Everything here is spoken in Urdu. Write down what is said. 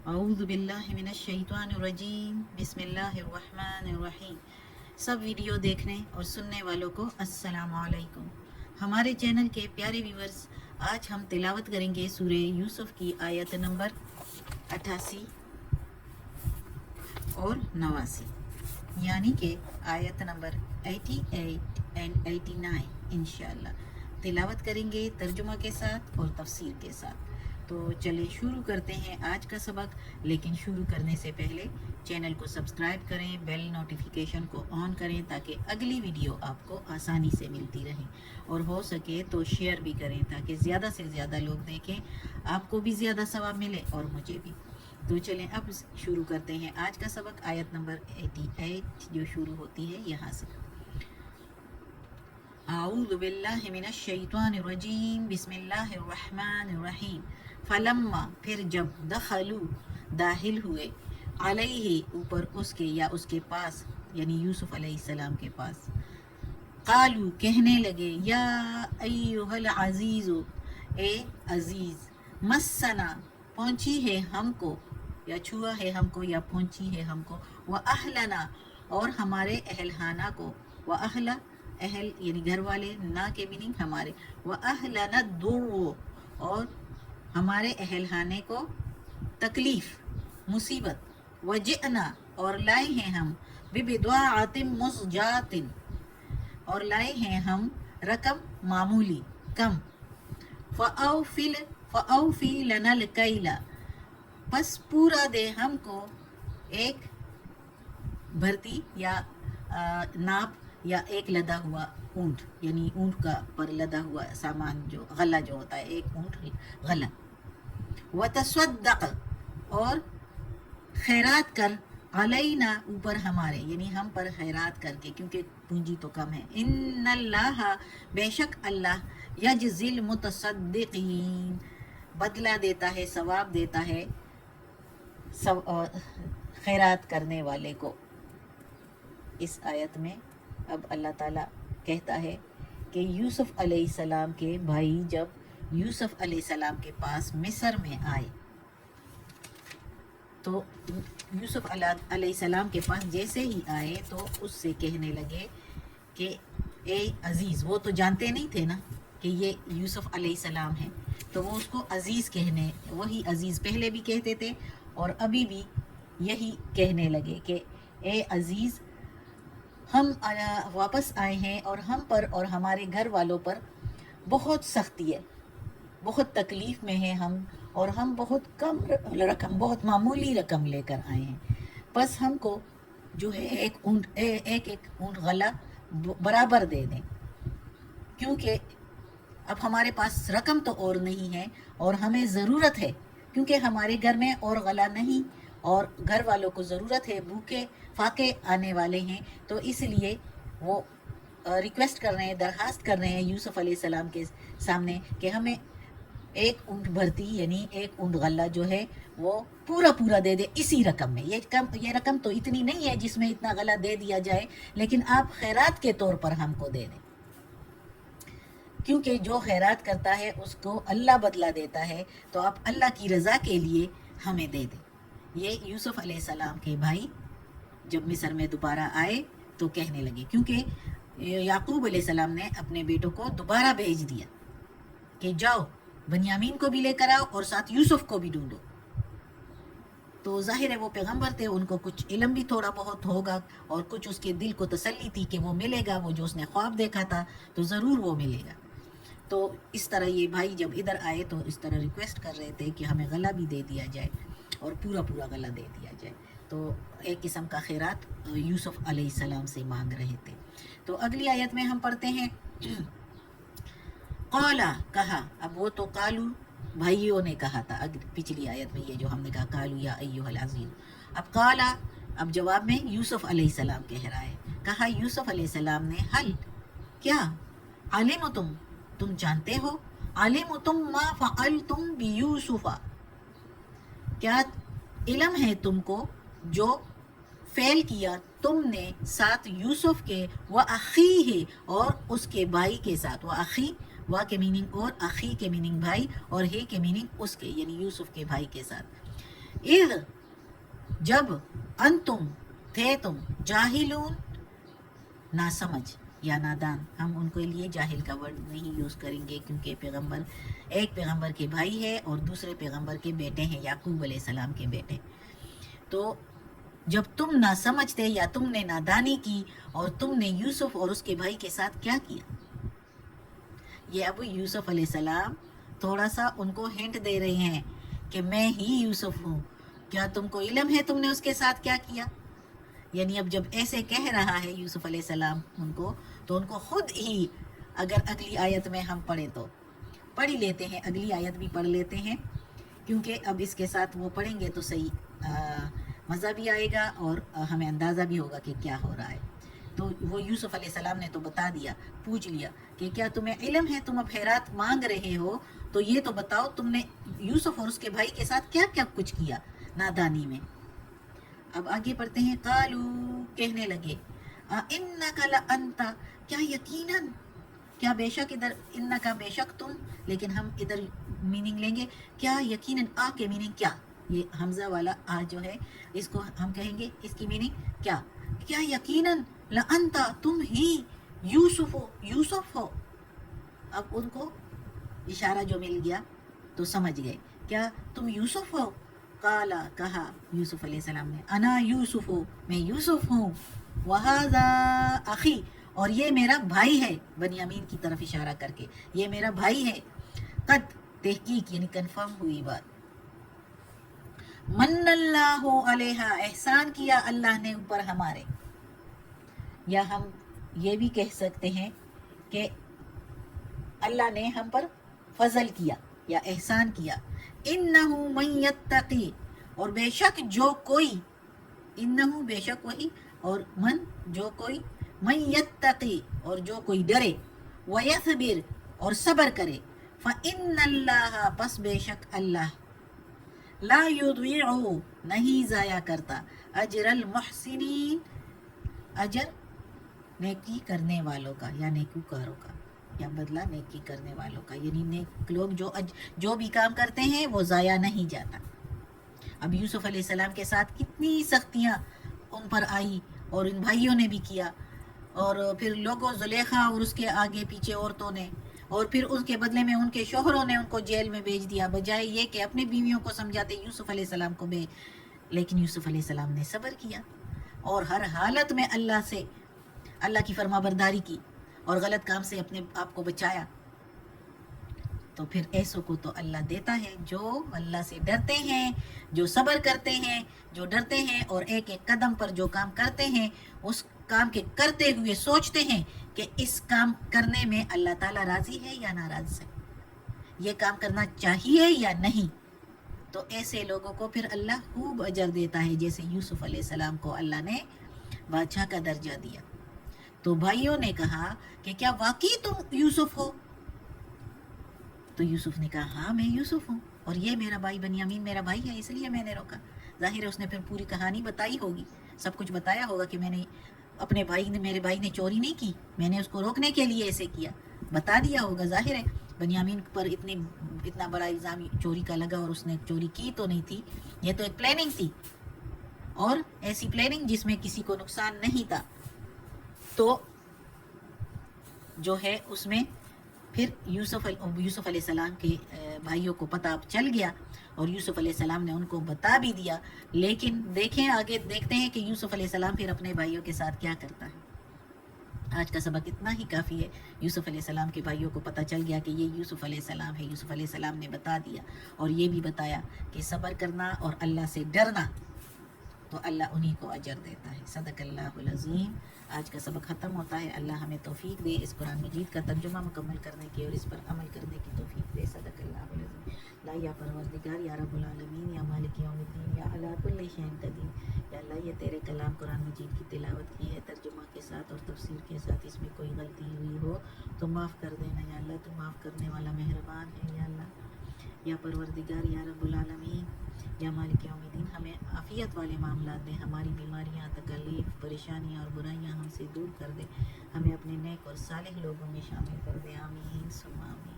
اعوذ باللہ من الشیطان الرجیم بسم اللہ الرحمن الرحیم۔ سب ویڈیو دیکھنے اور سننے والوں کو السلام علیکم۔ ہمارے چینل کے پیارے ویورز، آج ہم تلاوت کریں گے سورہ یوسف کی آیت نمبر 88 اور 89، یعنی کہ آیت نمبر 88 اینڈ 89 انشاءاللہ تلاوت کریں گے ترجمہ کے ساتھ اور تفسیر کے ساتھ۔ تو چلیں شروع کرتے ہیں آج کا سبق، لیکن شروع کرنے سے پہلے چینل کو سبسکرائب کریں، بیل نوٹیفیکیشن کو آن کریں تاکہ اگلی ویڈیو آپ کو آسانی سے ملتی رہے، اور ہو سکے تو شیئر بھی کریں تاکہ زیادہ سے زیادہ لوگ دیکھیں، آپ کو بھی زیادہ ثواب ملے اور مجھے بھی۔ تو چلیں اب شروع کرتے ہیں آج کا سبق، آیت نمبر 88 جو شروع ہوتی ہے یہاں سے۔ اعوذ باللہ من الشیطان الرجیم بسم اللہ الرحمن الرحیم۔ فلما پھر جب دخلو داخل ہوئے، علیہ اوپر اس کے یا اس کے پاس، یعنی یوسف علیہ السلام کے پاس، قالو کہنے لگے، یا ایہا العزیز اے عزیز، مسنا پہنچی ہے ہم کو، یا چھوا ہے ہم کو یا پہنچی ہے ہم کو، وَأَهْلَنَا اور ہمارے اہل خانہ کو، وَأَهْلَ اہل یعنی گھر والے، نا کے میننگ ہمارے، وَأَهْلَنَا الضُّرُّ اور ہمارے اہل خانے کو تکلیف مصیبت، وجئنا اور لائے ہیں ہم، ببضاعۃ مزجاۃ اور لائے ہیں ہم رقم معمولی کم، فأوفی لنا الکیل پس پورا دے ہم کو ایک بھرتی یا ناپ یا ایک لدا ہوا اونٹ، یعنی اونٹ کا پر لدا ہوا سامان جو غلہ جو ہوتا ہے، ایک اونٹ غلہ، وتصدق اور خیرات کر، علینا اوپر ہمارے یعنی ہم پر خیرات کر کے، کیونکہ پونجی تو کم ہے، ان اللہ بے شک اللہ، یجزی المتصدقین بدلہ دیتا ہے، ثواب دیتا ہے خیرات کرنے والے کو۔ اس آیت میں اب اللہ تعالیٰ کہتا ہے کہ یوسف علیہ السلام کے بھائی جب یوسف علیہ السلام کے پاس مصر میں آئے تو یوسف علیہ السلام کے پاس جیسے ہی آئے تو اس سے کہنے لگے کہ اے عزیز، وہ تو جانتے نہیں تھے نا کہ یہ یوسف علیہ السلام ہیں، تو وہ اس کو عزیز کہنے، وہی عزیز پہلے بھی کہتے تھے اور ابھی بھی یہی کہنے لگے کہ اے عزیز، ہم واپس آئے ہیں اور ہم پر اور ہمارے گھر والوں پر بہت سختی ہے، بہت تکلیف میں ہیں ہم، اور ہم بہت کم رقم، بہت معمولی رقم لے کر آئے ہیں، بس ہم کو جو ہے ایک اونٹ غلہ برابر دے دیں، کیونکہ اب ہمارے پاس رقم تو اور نہیں ہے اور ہمیں ضرورت ہے، کیونکہ ہمارے گھر میں اور غلہ نہیں اور گھر والوں کو ضرورت ہے، بھوکے فاقے آنے والے ہیں، تو اس لیے وہ ریکویسٹ کر رہے ہیں، درخواست کر رہے ہیں یوسف علیہ السلام کے سامنے کہ ہمیں ایک اونٹ بھرتی یعنی ایک اونٹ غلہ جو ہے وہ پورا دے دے اسی رقم میں، یہ رقم تو اتنی نہیں ہے جس میں اتنا غلہ دے دیا جائے، لیکن آپ خیرات کے طور پر ہم کو دے دیں، کیونکہ جو خیرات کرتا ہے اس کو اللہ بدلہ دیتا ہے، تو آپ اللہ کی رضا کے لیے ہمیں دے دیں۔ یہ یوسف علیہ السلام کے بھائی جب مصر میں دوبارہ آئے تو کہنے لگے، کیونکہ یعقوب علیہ السلام نے اپنے بیٹوں کو دوبارہ بھیج دیا کہ جاؤ بنیامین کو بھی لے کر آؤ اور ساتھ یوسف کو بھی ڈھونڈو، تو ظاہر ہے وہ پیغمبر تھے، ان کو کچھ علم بھی تھوڑا بہت ہوگا اور کچھ اس کے دل کو تسلی تھی کہ وہ ملے گا، وہ جو اس نے خواب دیکھا تھا تو ضرور وہ ملے گا۔ تو اس طرح یہ بھائی جب ادھر آئے تو اس طرح ریکویسٹ کر رہے تھے کہ ہمیں غلہ بھی دے دیا جائے اور پورا غلہ دے دیا جائے، تو ایک قسم کا خیرات یوسف علیہ السلام سے مانگ رہے تھے۔ تو اگلی آیت میں ہم پڑھتے ہیں، قالا کہا، اب وہ تو قالو بھائیوں نے کہا تھا، پچھلی آیت میں یہ جو ہم نے کہا قالو یا ایھا العزیز، اب قالا اب جواب میں یوسف علیہ السلام کہہ رہا ہے، کہا یوسف علیہ السلام نے، حل کیا، علمتم تم جانتے ہو، علمتم ما فعلتم بیوسف کیا علم ہے تم کو جو فعل کیا تم نے ساتھ یوسف کے، وَأَخِيهِ اور اس کے بھائی کے ساتھ، وَأَخِي وا کے میننگ اور، اخی کے میننگ بھائی، اور ہے کے میننگ اس کے یعنی یوسف کے بھائی کے ساتھ، اذ جب انتم تھے تم جاہلون نا سمجھ یا نادان. ہم ان کے لیے جاہل کا ورڈ نہیں یوز کریں گے کیونکہ پیغمبر ایک پیغمبر کے بھائی ہے اور دوسرے پیغمبر کے بیٹے ہیں، یعقوب علیہ السلام کے بیٹے. تو جب تم نہ سمجھ تھے یا تم نے نادانی کی اور تم نے یوسف اور اس کے بھائی کے ساتھ کیا کیا. یہ اب یوسف علیہ السلام تھوڑا سا ان کو ہنٹ دے رہے ہیں کہ میں ہی یوسف ہوں، کیا تم کو علم ہے تم نے اس کے ساتھ کیا کیا. یعنی اب جب ایسے کہہ رہا ہے یوسف علیہ السلام ان کو، تو ان کو خود ہی، اگر اگلی آیت میں ہم پڑھیں تو پڑھ ہی لیتے ہیں، اگلی آیت بھی پڑھ لیتے ہیں کیونکہ اب اس کے ساتھ وہ پڑھیں گے تو صحیح مزہ بھی آئے گا اور ہمیں اندازہ بھی ہوگا کہ کیا ہو رہا ہے. تو وہ یوسف علیہ السلام نے تو بتا دیا، پوچھ لیا کہ کیا تمہیں علم ہے، تم اب خیرات مانگ رہے ہو تو یہ تو بتاؤ تم نے یوسف اور اس کے بھائی کے ساتھ کیا کیا کچھ کیا نادانی میں. اب آگے پڑھتے ہیں. قالو کہنے لگے، انک لانت کیا یقیناً، کیا بے شک، ادھر انکا بے شک تم، لیکن ہم ادھر میننگ لیں گے کیا یقیناً. آ کے میننگ کیا، یہ حمزہ والا آ جو ہے اس کو ہم کہیں گے اس کی میننگ کیا. کیا یقیناً لانت تم ہی یوسف ہو، یوسف ہو. اب ان کو اشارہ جو مل گیا تو سمجھ گئے، کیا تم یوسف ہو. قالا کہا یوسف علیہ السلام نے، انا یوسف ہو، میں یوسف ہوں. وہذا اخی، اور یہ میرا بھائی ہے، بنیامین کی طرف اشارہ کر کے، یہ میرا بھائی ہے. قد تحقیق یعنی کنفرم ہوئی بات. من اللہ علیہ، احسان کیا اللہ نے اوپر ہمارے. یا ہم یہ بھی کہہ سکتے ہیں کہ اللہ نے ہم پر فضل کیا یا احسان کیا. انہ من یتقی، اور بے شک جو کوئی، انہ بے شک وہی، اور من جو کوئی، من یتقی اور جو کوئی ڈرے، ویصبر اور صبر کرے، فإن اللہ پس بے شک اللہ، لا یضیع نہیں ضائع کرتا، اجر المحسنین اجر نیکی کرنے والوں کا یا نیکوکاروں کا، یا بدلہ نیکی کرنے والوں کا. یعنی نیک لوگ جو بھی کام کرتے ہیں وہ ضائع نہیں جاتا. اب یوسف علیہ السلام کے ساتھ کتنی سختیاں ان پر آئی اور ان بھائیوں نے بھی کیا، اور پھر لوگوں زلیخا اور اس کے آگے پیچھے عورتوں نے، اور پھر اس کے بدلے میں ان کے شوہروں نے ان کو جیل میں بھیج دیا، بجائے یہ کہ اپنی بیویوں کو سمجھاتے یوسف علیہ السلام کو بھی. لیکن یوسف علیہ السلام نے صبر کیا اور ہر حالت میں اللہ کی فرما برداری کی اور غلط کام سے اپنے آپ کو بچایا. تو پھر ایسوں کو تو اللہ دیتا ہے جو اللہ سے ڈرتے ہیں، جو صبر کرتے ہیں، جو ڈرتے ہیں اور ایک ایک قدم پر جو کام کرتے ہیں، اس کام کے کرتے ہوئے سوچتے ہیں کہ اس کام کرنے میں اللہ تعالیٰ راضی ہے یا ناراض ہے، یہ کام کرنا چاہیے یا نہیں. تو ایسے لوگوں کو پھر اللہ خوب اجر دیتا ہے، جیسے یوسف علیہ السلام کو اللہ نے بادشاہ کا درجہ دیا. تو بھائیوں نے کہا کہ کیا واقعی تم یوسف ہو. تو یوسف نے کہا ہاں میں یوسف ہوں، اور یہ میرا بھائی بنیامین میرا بھائی ہے، اس لیے میں نے روکا. ظاہر ہے اس نے پھر پوری کہانی بتائی ہوگی، سب کچھ بتایا ہوگا کہ میں نے اپنے میرے بھائی نے چوری نہیں کی، میں نے اس کو روکنے کے لیے ایسے کیا، بتا دیا ہوگا. ظاہر ہے بنیامین پر اتنا بڑا الزام چوری کا لگا اور اس نے چوری کی تو نہیں تھی، یہ تو ایک پلاننگ تھی، اور ایسی پلاننگ جس میں کسی کو نقصان نہیں تھا. تو جو ہے اس میں پھر یوسف علیہ السلام کے بھائیوں کو پتہ چل گیا اور یوسف علیہ السلام نے ان کو بتا بھی دیا. لیکن دیکھیں آگے دیکھتے ہیں کہ یوسف علیہ السلام پھر اپنے بھائیوں کے ساتھ کیا کرتا ہے. آج کا سبق اتنا ہی کافی ہے. یوسف علیہ السلام کے بھائیوں کو پتہ چل گیا کہ یہ یوسف علیہ السلام ہے. یوسف علیہ السلام نے بتا دیا اور یہ بھی بتایا کہ صبر کرنا اور اللہ سے ڈرنا تو اللہ انہی کو اجر دیتا ہے. صدق اللہ العظیم. آج کا سبق ختم ہوتا ہے. اللہ ہمیں توفیق دے اس قرآن مجید کا ترجمہ مکمل کرنے کی اور اس پر عمل کرنے کی توفیق دے. صدق اللہ العظیم. لا یا پروردگار یا رب العالمین یا مالک یوم الدین یا علی کل شیء قدیر. یا اللہ یہ تیرے کلام قرآن مجید کی تلاوت کی ہے ترجمہ کے ساتھ اور تفسیر کے ساتھ، اس میں کوئی غلطی ہوئی ہو تو معاف کر دینا یا اللہ، تو معاف کرنے والا مہربان ہے. یا اللہ یا پروردگار یا رب العالمین یا مالک یوم الدین، ہمیں عافیت والے معاملات دیں، ہماری بیماریاں، تکلیف، پریشانیاں اور برائیاں ہم سے دور کر دے، ہمیں اپنے نیک اور صالح لوگوں میں شامل کر دے. آمین ثم آمین.